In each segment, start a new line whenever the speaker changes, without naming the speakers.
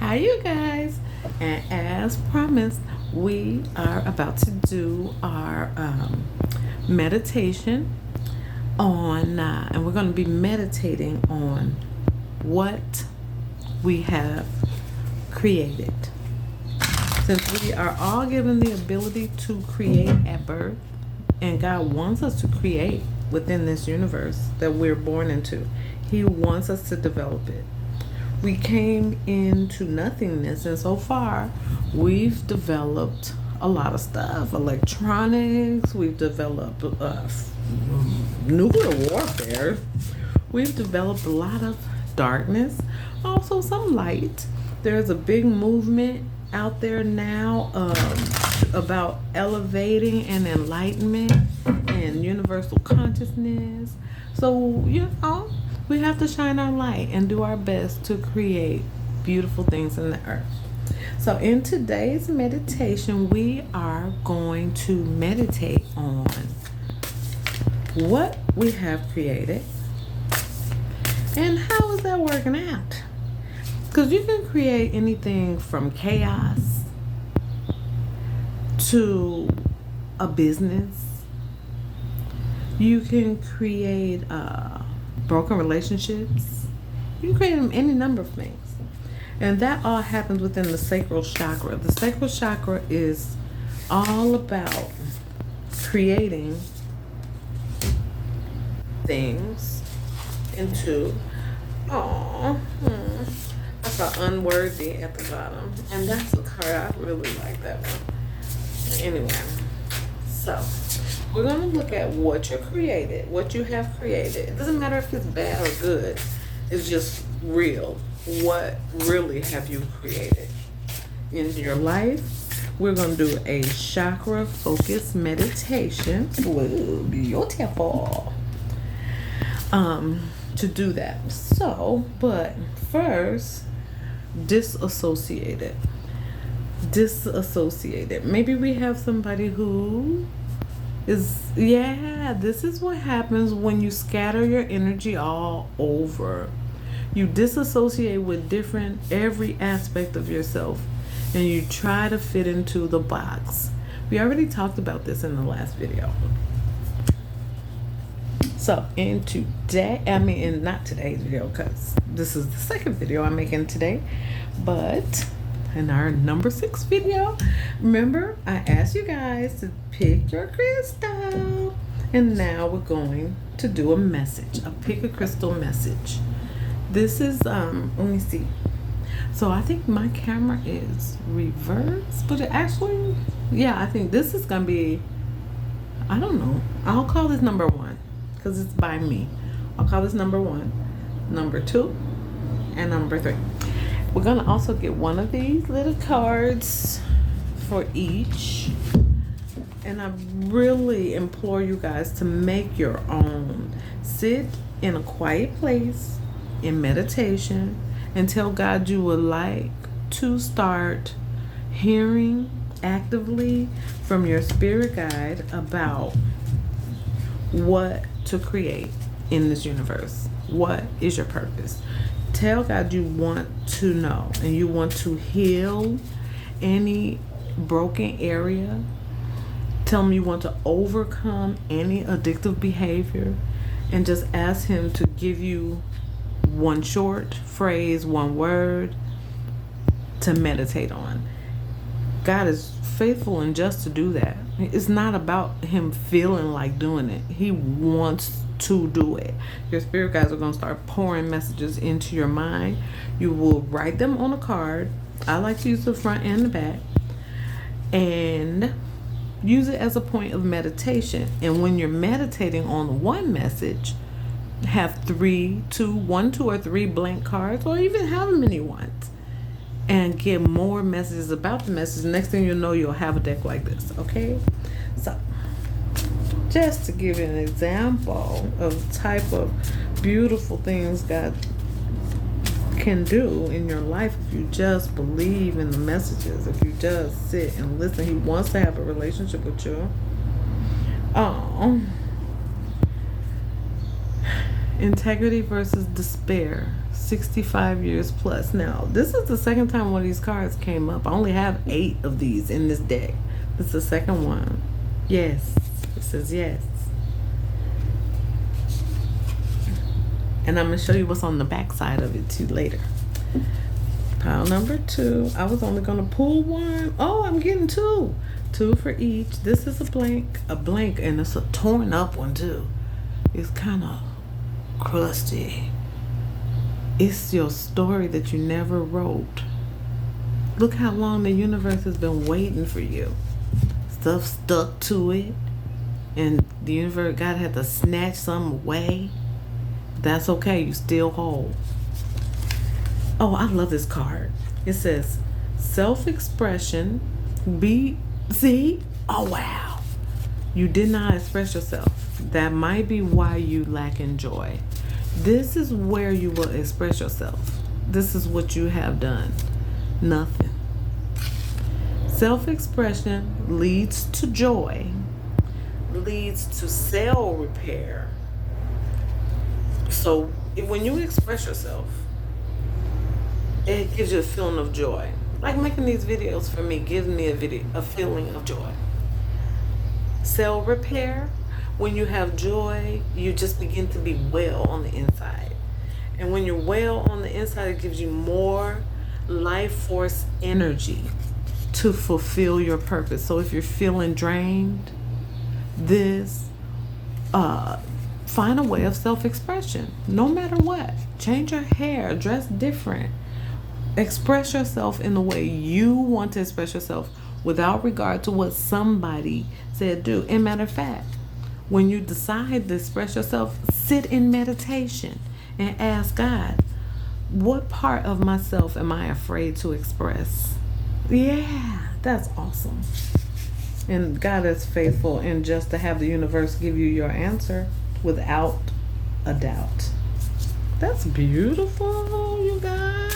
Hi, you guys. And as promised, we are about to do our meditation on, and we're going to be meditating on what we have created. Since we are all given the ability to create at birth, and God wants us to create within this universe that we're born into, He wants us to develop it. We came into nothingness, and so far we've developed a lot of stuff: electronics, we've developed nuclear warfare, we've developed a lot of darkness, also some light. There's a big movement out there now about elevating and enlightenment and universal consciousness. So, we have to shine our light and do our best to create beautiful things in the earth. So, in today's meditation, we are going to meditate on what we have created and how is that working out. Because you can create anything from chaos to a business. You can create broken relationships. You can create any number of things. And that all happens within the sacral chakra. The sacral chakra is all about creating things into, I saw unworthy at the bottom. And that's the card. I really like that one. Anyway, so we're going to look at what you created, what you have created. It doesn't matter if it's bad or good. It's just real. What really have you created in your life? We're going to do a chakra focused meditation. Whoa, beautiful. To do that. So, but first, disassociated. Maybe we have somebody who this is what happens when you scatter your energy all over. You disassociate with every aspect of yourself, and you try to fit into the box. We already talked about this in the last video. So in not today's video, because this is the second video I'm making today, but in our number 6 video, remember I asked you guys to pick your crystal, and now we're going to do a message, a pick a crystal message. This is let me see. So I think my camera is reversed, but it actually, I think this is gonna be, I don't know, I'll call this number 1 because it's by me. I'll call this number 1, number 2, and number 3. We're going to also get one of these little cards for each. And I really implore you guys to make your own. Sit in a quiet place in meditation and tell God you would like to start hearing actively from your spirit guide about what to create in this universe. What is your purpose? Tell God you want to know and you want to heal any broken area. Tell him you want to overcome any addictive behavior, and just ask him to give you one short phrase, one word to meditate on. God is faithful and just to do that. It's not about him feeling like doing it. He wants to do it. Your spirit guides are going to start pouring messages into your mind. You will write them on a card. I like to use the front and the back, and use it as a point of meditation. And when you're meditating on one message, have 1, 2, or 3 blank cards, or even however many you want, and get more messages about the message. Next thing you know, you'll have a deck like this. Okay, so just to give you an example of the type of beautiful things God can do in your life if you just believe in the messages, if you just sit and listen. He wants to have a relationship with you. Integrity versus despair. 65 years plus. Now, this is the second time one of these cards came up. I only have 8 of these in this deck. This is the second one. Yes. It says yes. And I'm going to show you what's on the back side of it too later. Pile number 2. I was only going to pull 1. Oh, I'm getting 2. 2 for each. This is a blank, and it's a torn up one too. It's kind of crusty. It's your story that you never wrote. Look how long the universe has been waiting for you. Stuff stuck to it, and the universe, God had to snatch some away. That's okay, you still whole. Oh, I love this card. It says self-expression. See? Oh, wow. You did not express yourself. That might be why you lack in joy. This is where you will express yourself. This is what you have done. Nothing. Self-expression leads to joy, leads to cell repair. So when you express yourself, it gives you a feeling of joy. Like making these videos for me gives me a feeling of joy. Cell repair, when you have joy, you just begin to be well on the inside. And when you're well on the inside, it gives you more life force energy to fulfill your purpose. So if you're feeling drained, find a way of self-expression. No matter what. Change your hair, dress different. Express yourself in the way you want to express yourself without regard to what somebody said do. And matter of fact, when you decide to express yourself, sit in meditation and ask God, what part of myself am I afraid to express? Yeah, that's awesome. And God is faithful, and just to have the universe give you your answer without a doubt. That's beautiful, you guys.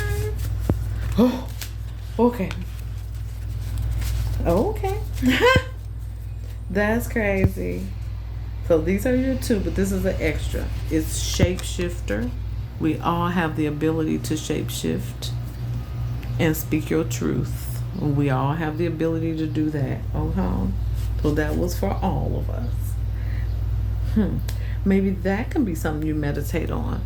Oh, okay. Okay. That's crazy. So these are your 2, but this is an extra. It's shapeshifter. We all have the ability to shapeshift and speak your truth. We all have the ability to do that. Okay. So that was for all of us. Maybe that can be something you meditate on.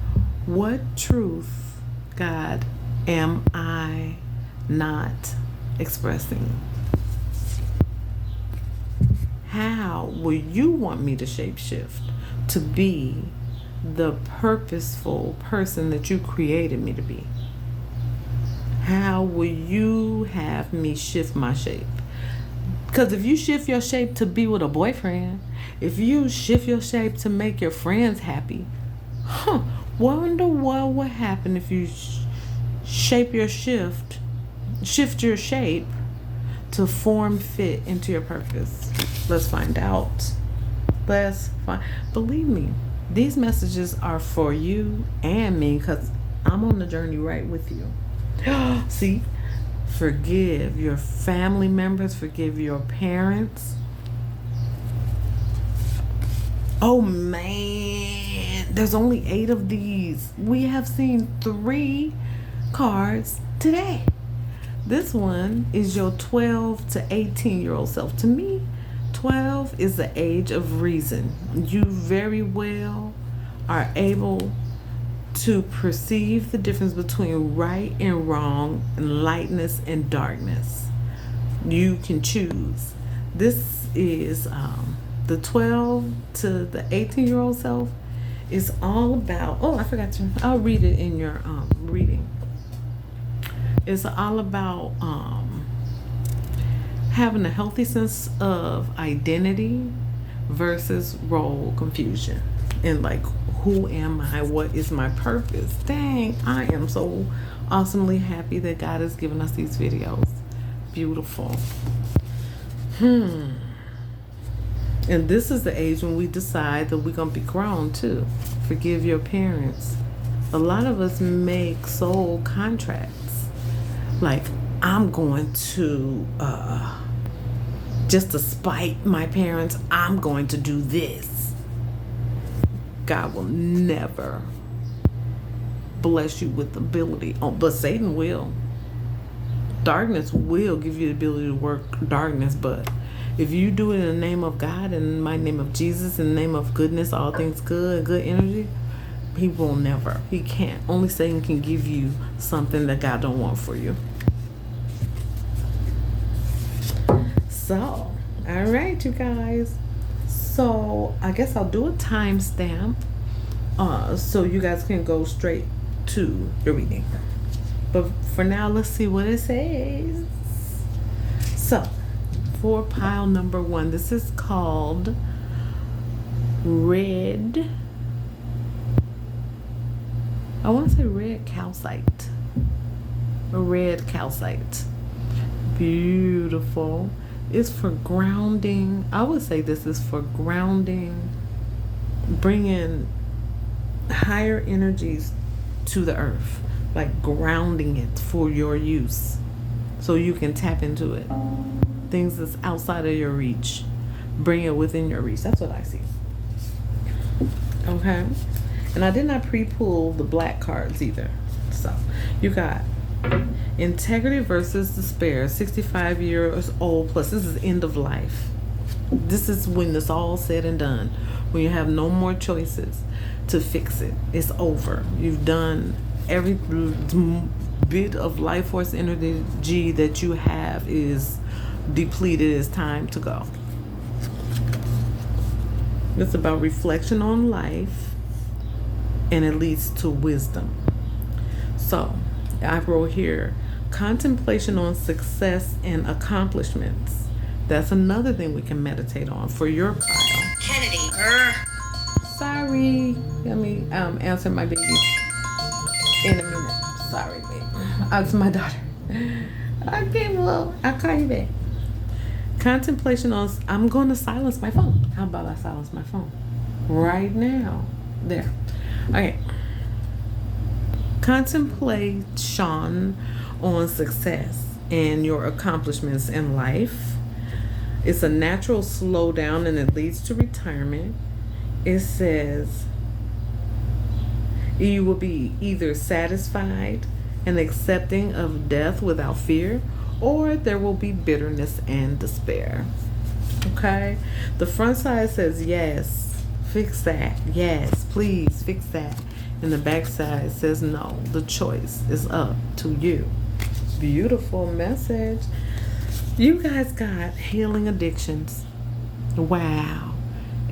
What truth, God, am I not expressing? How will you want me to shapeshift to be the purposeful person that you created me to be? How will you have me shift my shape? Because if you shift your shape to be with a boyfriend, if you shift your shape to make your friends happy, wonder what would happen if you shift your shape to form fit into your purpose. Let's find out. Believe me, these messages are for you and me, because I'm on the journey right with you. See, forgive your family members, forgive your parents. Oh man, there's only 8 of these. We have seen 3 cards today. This one is your 12 to 18-year-old self. To me, 12 is the age of reason. You very well are able to perceive the difference between right and wrong, and lightness and darkness. You can choose. This is the 12 to the 18-year-old self is all about, I forgot to, I'll read it in your reading. It's all about having a healthy sense of identity versus role confusion. And like, who am I? What is my purpose? Dang, I am so awesomely happy that God has given us these videos. Beautiful. And this is the age when we decide that we're going to be grown too. Forgive your parents. A lot of us make soul contracts. Like, I'm going to, just to spite my parents, I'm going to do this. God will never bless you with ability. Oh, but Satan will. Darkness will give you the ability to work darkness, but if you do it in the name of God, in my name of Jesus, in the name of goodness, all things good energy, he will never. He can't. Only Satan can give you something that God don't want for you. So, all right, you guys. So, I guess I'll do a timestamp so you guys can go straight to your reading. But for now, let's see what it says. So, for pile number 1, this is called Red. I want to say red calcite. Red calcite. Beautiful. It's for grounding. I would say this is for grounding, bringing higher energies to the earth, like grounding it for your use so you can tap into it. Things that's outside of your reach, bring it within your reach. That's what I see. Okay. And I did not pre-pull the black cards either. So you got integrity versus despair, 65 years old plus. This is end of life. This is when it's all said and done, when you have no more choices to fix it. It's over. You've done every bit of life force energy that you have is depleted. It's time to go. It's about reflection on life, and it leads to wisdom. So I wrote here, contemplation on success and accomplishments. That's another thing we can meditate on for your pile.
Kennedy.
Sorry. Let me answer my baby in a minute. Sorry, baby. That's my daughter. Okay, well, I'll call you back. Contemplation on, I'm going to silence my phone. How about I silence my phone right now? There. Okay. Contemplation on success and your accomplishments in life. It's a natural slowdown and it leads to retirement. It says you will be either satisfied and accepting of death without fear, or there will be bitterness and despair. Okay? The front side says yes, fix that. Yes, please fix that. And the back side says no, the choice is up to you. Beautiful message. You guys got healing addictions. Wow.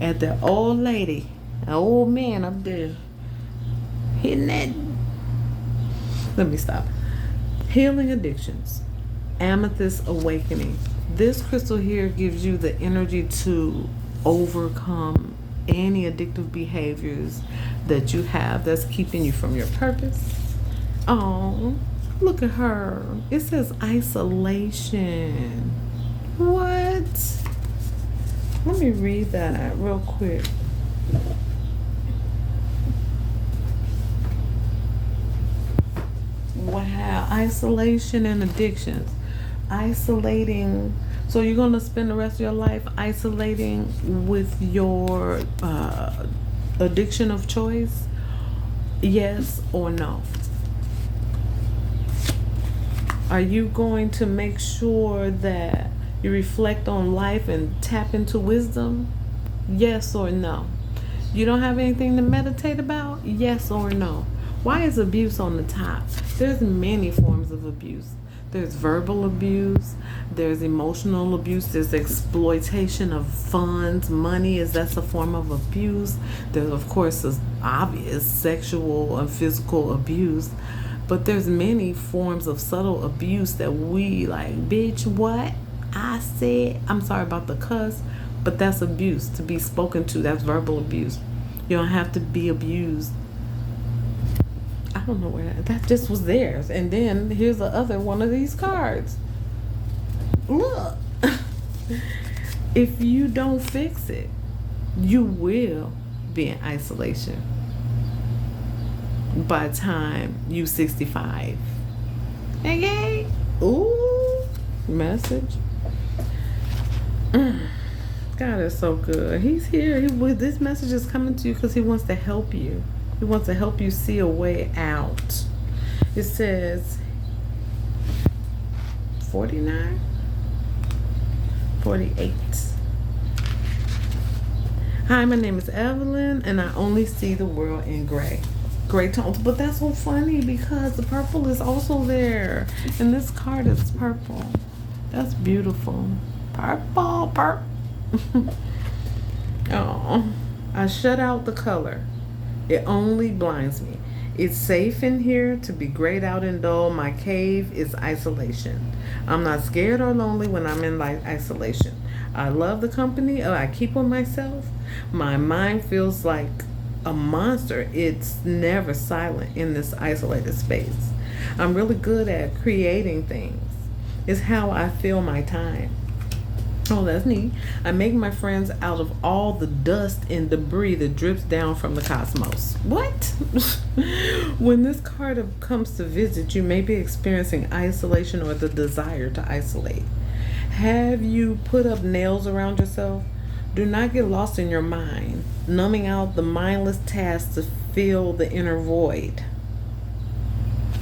At the old lady, an old man up there hitting that. Let me stop. Healing addictions. Amethyst awakening. This crystal here gives you the energy to overcome any addictive behaviors that you have that's keeping you from your purpose. Oh, look at her. It says isolation. What? Let me read that real quick. Wow, isolation and addictions. Isolating. So you're going to spend the rest of your life isolating with your addiction of choice? Yes or no? Are you going to make sure that you reflect on life and tap into wisdom? Yes or no? You don't have anything to meditate about? Yes or no? Why is abuse on the top? There's many forms of abuse. There's verbal abuse, there's emotional abuse, there's exploitation of funds, money, that's a form of abuse. There's, of course, this obvious sexual and physical abuse. But there's many forms of subtle abuse that we like, bitch, what? I said, I'm sorry about the cuss, but that's abuse to be spoken to. That's verbal abuse. You don't have to be abused. I don't know where that just was theirs. And then here's the other one of these cards. Look. If you don't fix it, you will be in isolation by the time you 65. Okay? Ooh. Message. God is so good. He's here. This message is coming to you because he wants to help you. He wants to help you see a way out. It says 49, 48. Hi, my name is Evelyn, and I only see the world in gray. Gray tones, but that's so funny because the purple is also there, and this card is purple. That's beautiful. Purple, purple. Oh, I shut out the color. It only blinds me. It's safe in here to be grayed out and dull. My cave is isolation. I'm not scared or lonely when I'm in isolation. I love the company I keep with myself. My mind feels like a monster. It's never silent in this isolated space. I'm really good at creating things. It's how I fill my time. Oh, that's neat. I make my friends out of all the dust and debris that drips down from the cosmos. What? When this card comes to visit, you may be experiencing isolation or the desire to isolate. Have you put up nails around yourself? Do not get lost in your mind, numbing out the mindless tasks to fill the inner void.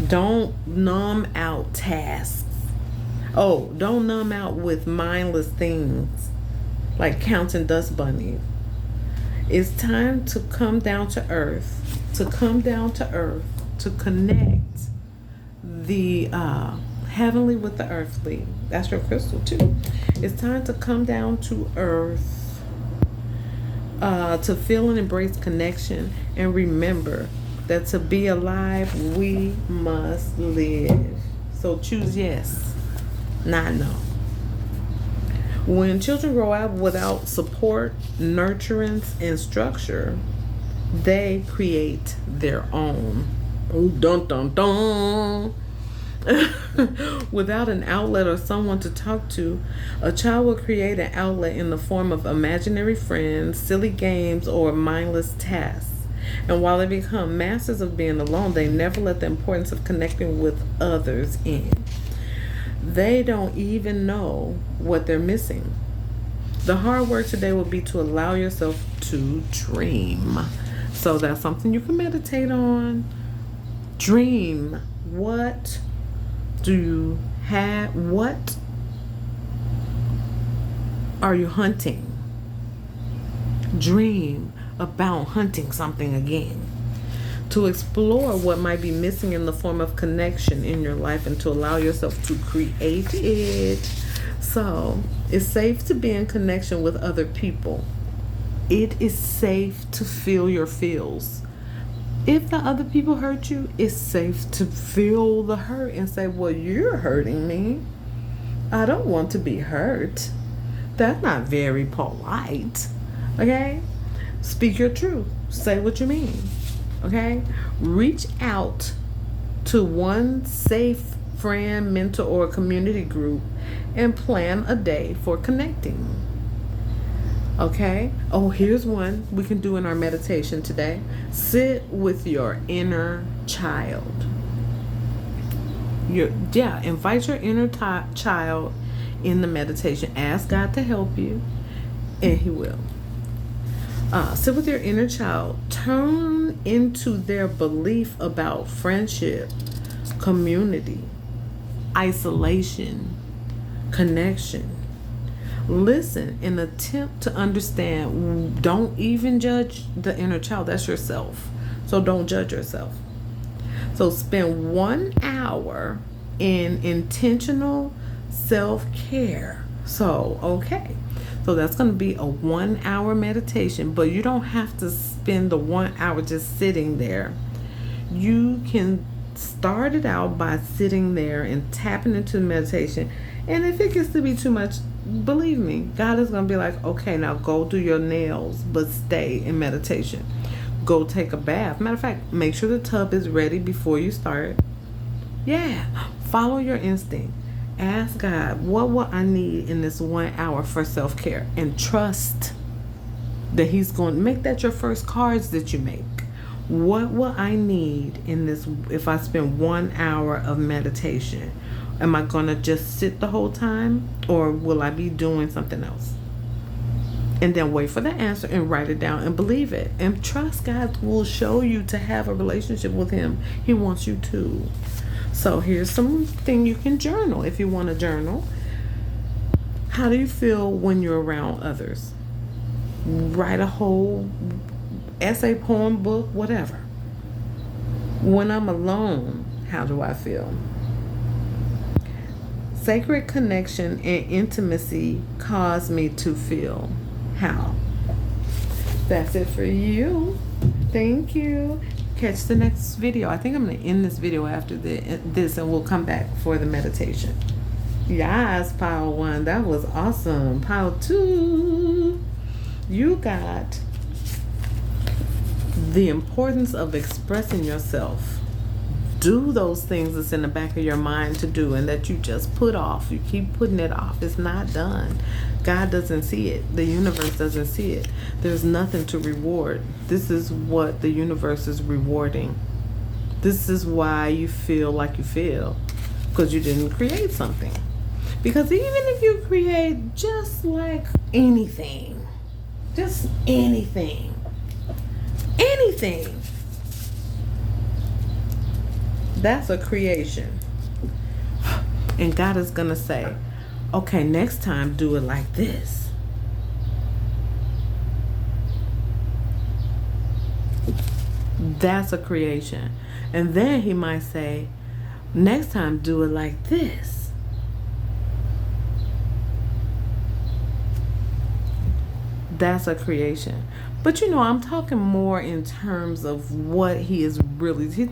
Don't numb out tasks. Oh, don't numb out with mindless things like counting dust bunnies. It's time to come down to earth, to connect the heavenly with the earthly. That's your crystal too. It's time to come down to earth, to feel and embrace connection, and remember that to be alive, we must live. So choose yes. Not no. When children grow up without support, nurturance, and structure, they create their own. Oh, dun dun dun. Without an outlet or someone to talk to, a child will create an outlet in the form of imaginary friends, silly games, or mindless tasks. And while they become masters of being alone, they never let the importance of connecting with others in. They don't even know what they're missing. The hard work today will be to allow yourself to dream. So that's something you can meditate on. Dream. What do you have? What are you hunting? Dream about hunting something again. To explore what might be missing in the form of connection in your life and to allow yourself to create it. So, it's safe to be in connection with other people. It is safe to feel your feels. If the other people hurt you, it's safe to feel the hurt and say, well, you're hurting me. I don't want to be hurt. That's not very polite. Okay? Speak your truth. Say what you mean. Okay? Reach out to one safe friend, mentor, or community group and plan a day for connecting. Okay? Oh, here's one we can do in our meditation today. Sit with your inner child. Invite your inner child in the meditation. Ask God to help you, and He will. Sit with your inner child. Turn into their belief about friendship, community, isolation, connection. Listen and attempt to understand. Don't even judge the inner child. That's yourself. So don't judge yourself. So spend 1 hour in intentional self-care. So that's going to be a 1 hour meditation, but you don't have to spend the 1 hour just sitting there. You can start it out by sitting there and tapping into the meditation. And if it gets to be too much, believe me, God is going to be like, okay, now go do your nails, but stay in meditation. Go take a bath. Matter of fact, make sure the tub is ready before you start. Yeah, follow your instinct. Ask God, what will I need in this 1 hour for self-care? And trust that He's going to make that your first cards that you make. What will I need in this if I spend 1 hour of meditation? Am I going to just sit the whole time, or will I be doing something else? And then wait for the answer and write it down and believe it. And trust God will show you to have a relationship with Him. He wants you to. So here's something you can journal if you want to journal. How do you feel when you're around others? Write a whole essay, poem, book, whatever. When I'm alone, how do I feel? Sacred connection and intimacy cause me to feel. How? That's it for you. Thank you. Catch the next video. I think I'm going to end this video after this, and we'll come back for the meditation. Yes, pile 1. That was awesome. Pile 2. You got the importance of expressing yourself. Do those things that's in the back of your mind to do and that you just put off. You keep putting it off. It's not done. God doesn't see it. The universe doesn't see it. There's nothing to reward. This is what the universe is rewarding. This is why you feel like you feel, because you didn't create something. Because even if you create just like anything, anything, that's a creation. And God is going to say, okay, next time do it like this. That's a creation. And then He might say, next time do it like this. That's a creation. But I'm talking more in terms of what He is really. He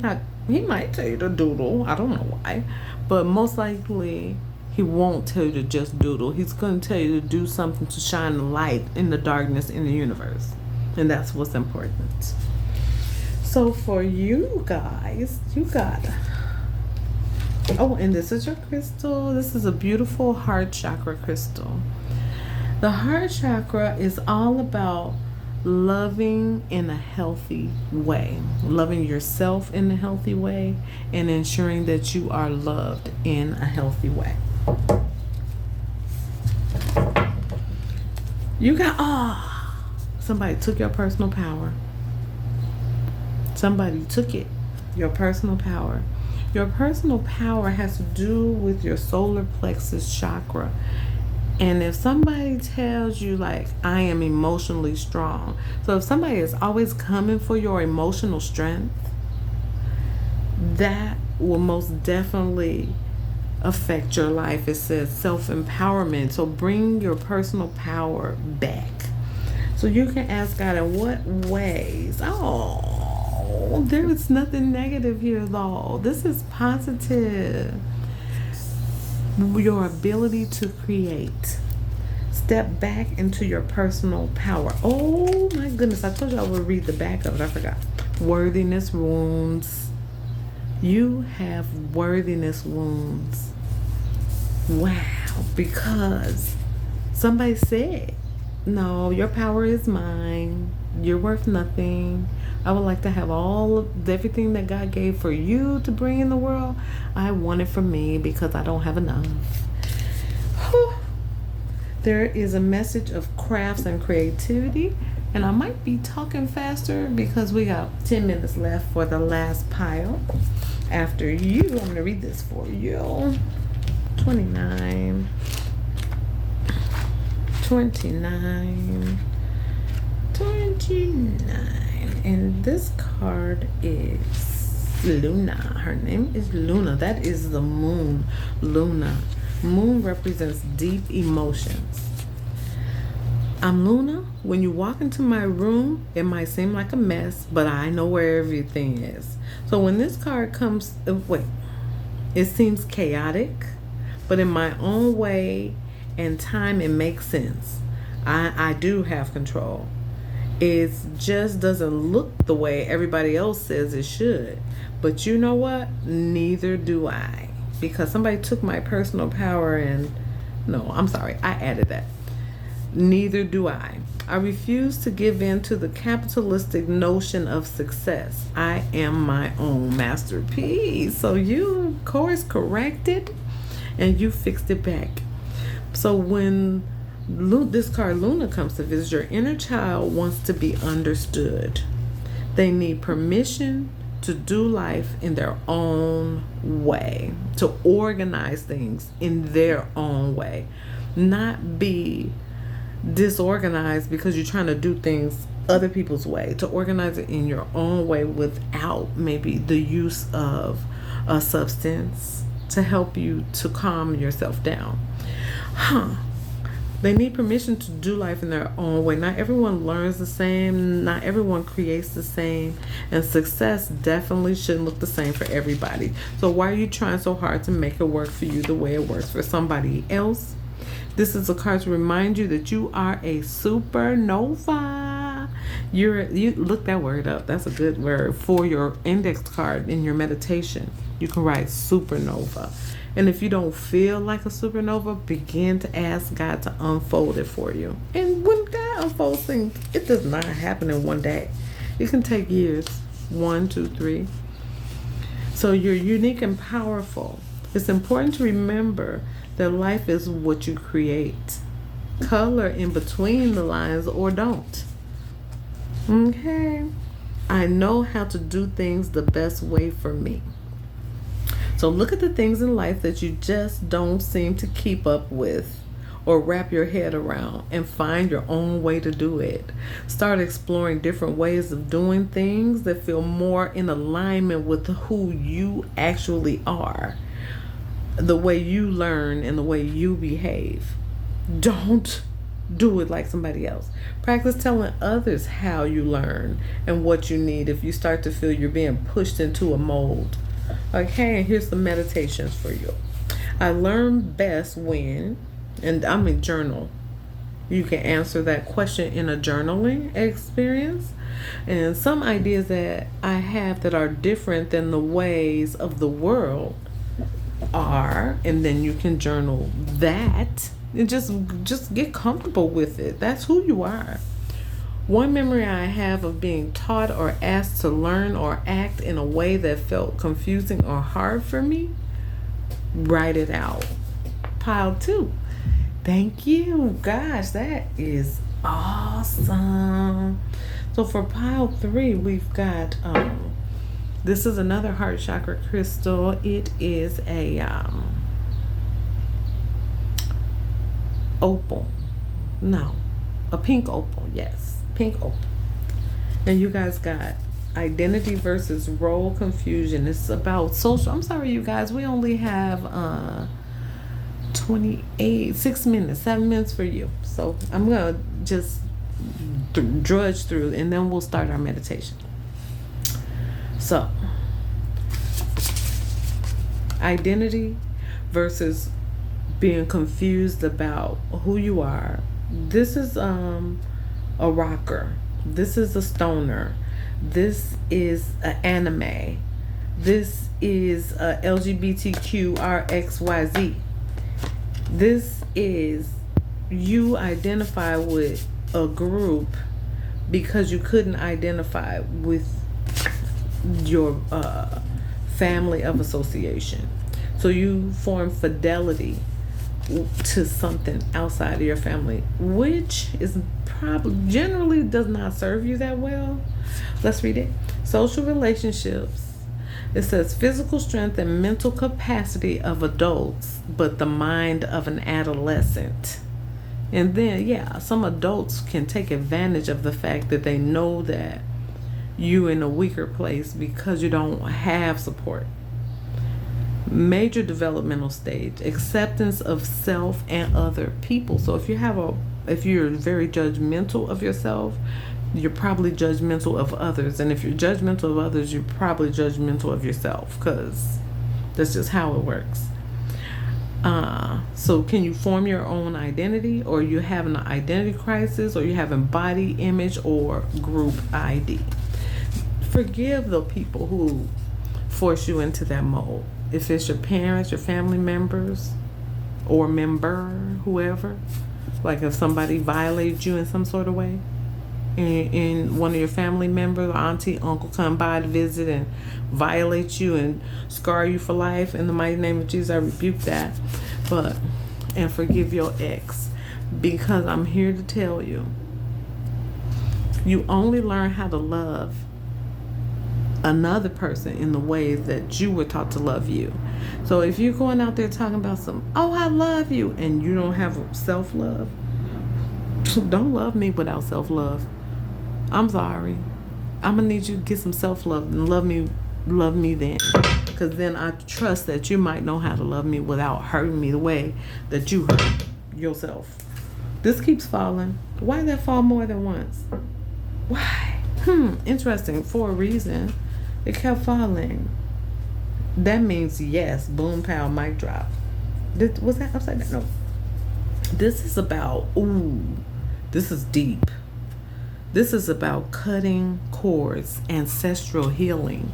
might tell you to doodle. I don't know why. But most likely, He won't tell you to just doodle. He's going to tell you to do something to shine a light in the darkness in the universe. And that's what's important. So for you guys, you got... Oh, and this is your crystal. This is a beautiful heart chakra crystal. The heart chakra is all about loving in a healthy way, loving yourself in a healthy way, and ensuring that you are loved in a healthy way. You got, somebody took your personal power. Somebody took it, your personal power. Your personal power has to do with your solar plexus chakra. And if somebody tells you, like, I am emotionally strong. So if somebody is always coming for your emotional strength, that will most definitely affect your life. It says self-empowerment. So bring your personal power back. So you can ask God, in what ways? Oh, there is nothing negative here, though. This is positive. Your ability to create. Step back into your personal power. Oh my goodness, I told you I would read the back of it. I forgot. Worthiness wounds. You have worthiness wounds. Wow. Because somebody said, no, your power is mine. You're worth nothing. I would like to have everything that God gave for you to bring in the world. I want it for me because I don't have enough. Whew. There is a message of crafts and creativity. And I might be talking faster because we got 10 minutes left for the last pile. After you, I'm going to read this for you. 29. And this card is Luna. Her name is Luna. That is the moon. Luna. Moon represents deep emotions. I'm Luna. When you walk into my room, it might seem like a mess, but I know where everything is. So when this card comes, it seems chaotic, but in my own way and time, it makes sense. I do have control. It just doesn't look the way everybody else says it should. But you know what? Neither do I. Because somebody took my personal power and... No, I'm sorry. I added that. Neither do I. I refuse to give in to the capitalistic notion of success. I am my own masterpiece. So you course corrected and you fixed it back. So when This card, Luna, comes to visit. Your inner child wants to be understood. They need permission to do life in their own way, to organize things in their own way, not be disorganized because you're trying to do things other people's way, to organize it in your own way without maybe the use of a substance to help you to calm yourself down. They need permission to do life in their own way. Not everyone learns the same. Not everyone creates the same. And success definitely shouldn't look the same for everybody. So why are you trying so hard to make it work for you the way it works for somebody else? This is a card to remind you that you are a supernova. You look that word up. That's a good word for your index card in your meditation. You can write supernova. And if you don't feel like a supernova, begin to ask God to unfold it for you. And when God unfolds things, it does not happen in one day. It can take years. 1, 2, 3. So you're unique and powerful. It's important to remember that life is what you create. Color in between the lines or don't. Okay. I know how to do things the best way for me. So look at the things in life that you just don't seem to keep up with or wrap your head around and find your own way to do it. Start exploring different ways of doing things that feel more in alignment with who you actually are, the way you learn and the way you behave. Don't do it like somebody else. Practice telling others how you learn and what you need if you start to feel you're being pushed into a mold. Okay, and here's some meditations for you. I learn best when, and I'm a journal. You can answer that question in a journaling experience. And some ideas that I have that are different than the ways of the world are, and then you can journal that and just get comfortable with it. That's who you are. One memory I have of being taught or asked to learn or act in a way that felt confusing or hard for me, write it out. Pile 2. Thank you. Gosh, that is awesome. So for pile 3, we've got, this is another heart chakra crystal. It is a opal. No, a pink opal, yes. Pink opal. And you guys got identity versus role confusion. It's about social. I'm sorry, you guys. We only have 6 minutes, 7 minutes for you. So I'm going to just drudge through and then we'll start our meditation. So, identity versus being confused about who you are. This is a rocker. This is a stoner. This is an anime. This is a LGBTQRXYZ. This is you identify with a group because you couldn't identify with your family of association. So you form fidelity to something outside of your family, which is probably generally does not serve you that well. Let's read it. Social relationships. It says physical strength and mental capacity of adults, but the mind of an adolescent. And then, yeah, some adults can take advantage of the fact that they know that you're in a weaker place because you don't have support. Major developmental stage, acceptance of self and other people. So if you're very judgmental of yourself, you're probably judgmental of others. And if you're judgmental of others, you're probably judgmental of yourself, because that's just how it works. So can you form your own identity, or you having an identity crisis, or you having body image or group ID? Forgive the people who force you into that mold. If it's your parents, your family members, or whoever, like if somebody violated you in some sort of way, and one of your family members, auntie, uncle come by to visit and violate you and scar you for life, in the mighty name of Jesus, I rebuke that. And forgive your ex. Because I'm here to tell you, you only learn how to love another person in the ways that you were taught to love you. So if you're going out there talking about oh, I love you, and you don't have self-love, don't love me without self-love. I'm sorry. I'm gonna need you to get some self-love and love me then. Because then I trust that you might know how to love me without hurting me the way that you hurt yourself. This keeps falling. Why did that fall more than once? Why? Interesting. For a reason. It kept falling. That means yes. Boom, pow, mic drop. Was that upside down? No. This is about, this is deep. This is about cutting cords, ancestral healing.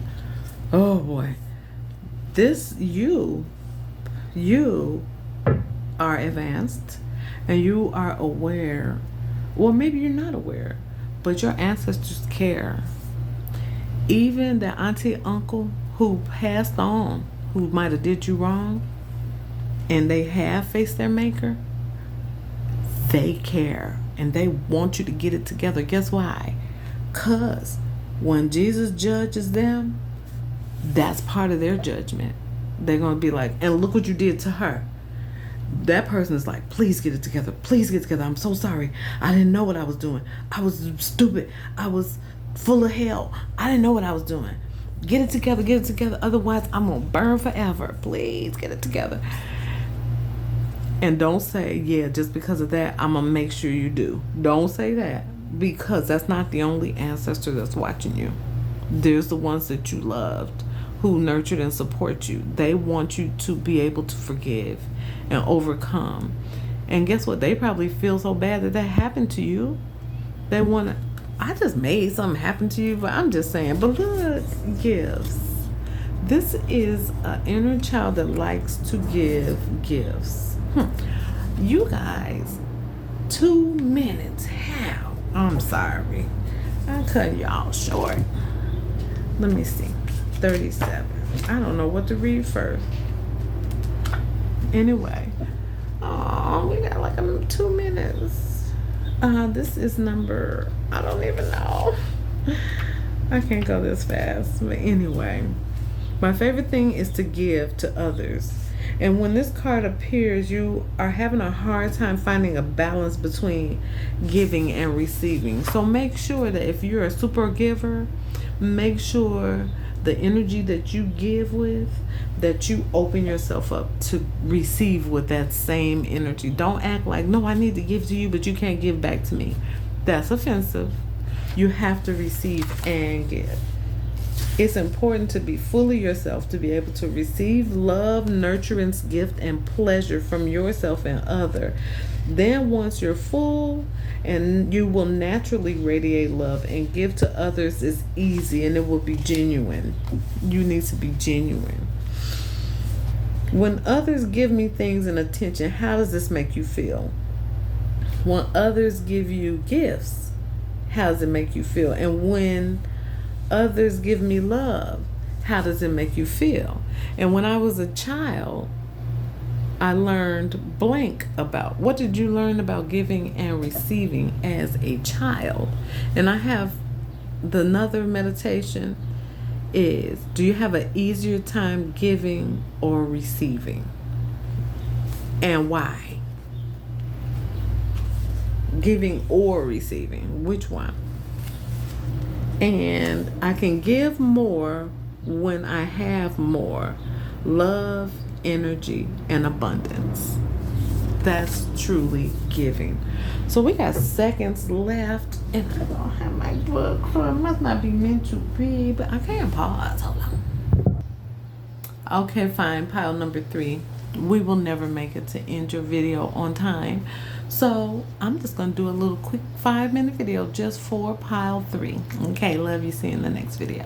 Oh boy. You are advanced and you are aware. Well, maybe you're not aware, but your ancestors care. Even the auntie, uncle who passed on, who might have did you wrong, and they have faced their maker, they care and they want you to get it together. Guess why? Because when Jesus judges them, that's part of their judgment. They're going to be like, and look what you did to her. That person is like, please get it together. Please get it together. I'm so sorry. I didn't know what I was doing. I was stupid. I was full of hell. I didn't know what I was doing. Get it together. Get it together. Otherwise, I'm going to burn forever. Please get it together. And don't say, yeah, just because of that, I'm going to make sure you do. Don't say that, because that's not the only ancestor that's watching you. There's the ones that you loved, who nurtured and support you. They want you to be able to forgive and overcome. And guess what? They probably feel so bad that happened to you. They want to, I just made something happen to you, but I'm just saying, but look, gifts. This is an inner child that likes to give gifts. You guys, 2 minutes. How? I'm sorry. I cut y'all short. Let me see. 37. I don't know what to read first. Anyway. Oh, we got like 2 minutes. This is number, I don't even know. I can't go this fast. But anyway, my favorite thing is to give to others. And when this card appears, you are having a hard time finding a balance between giving and receiving. So make sure that if you're a super giver, make sure the energy that you give with, that you open yourself up to receive with that same energy. Don't act like, no, I need to give to you, but you can't give back to me. That's offensive. You have to receive and give. It's important to be fully yourself, to be able to receive love, nurturance, gift, and pleasure from yourself and other. Then once you're full, and you will naturally radiate love, and give to others is easy, and it will be genuine. You need to be genuine. When others give me things and attention, how does this make you feel? When others give you gifts, how does it make you feel? And when others give me love, how does it make you feel? And when I was a child, I learned blank about. What did you learn about giving and receiving as a child? And I have another meditation is, do you have an easier time giving or receiving? And why? Giving or receiving, which one? And I can give more when I have more love, energy, and abundance. That's truly giving. So we got seconds left, and I don't have my book, so it must not be meant to be, but I can't pause. Hold on. Okay, fine. Pile number 3. We will never make it to end your video on time. So I'm just going to do a little quick 5-minute video just for pile 3. Okay, love you. See you in the next video.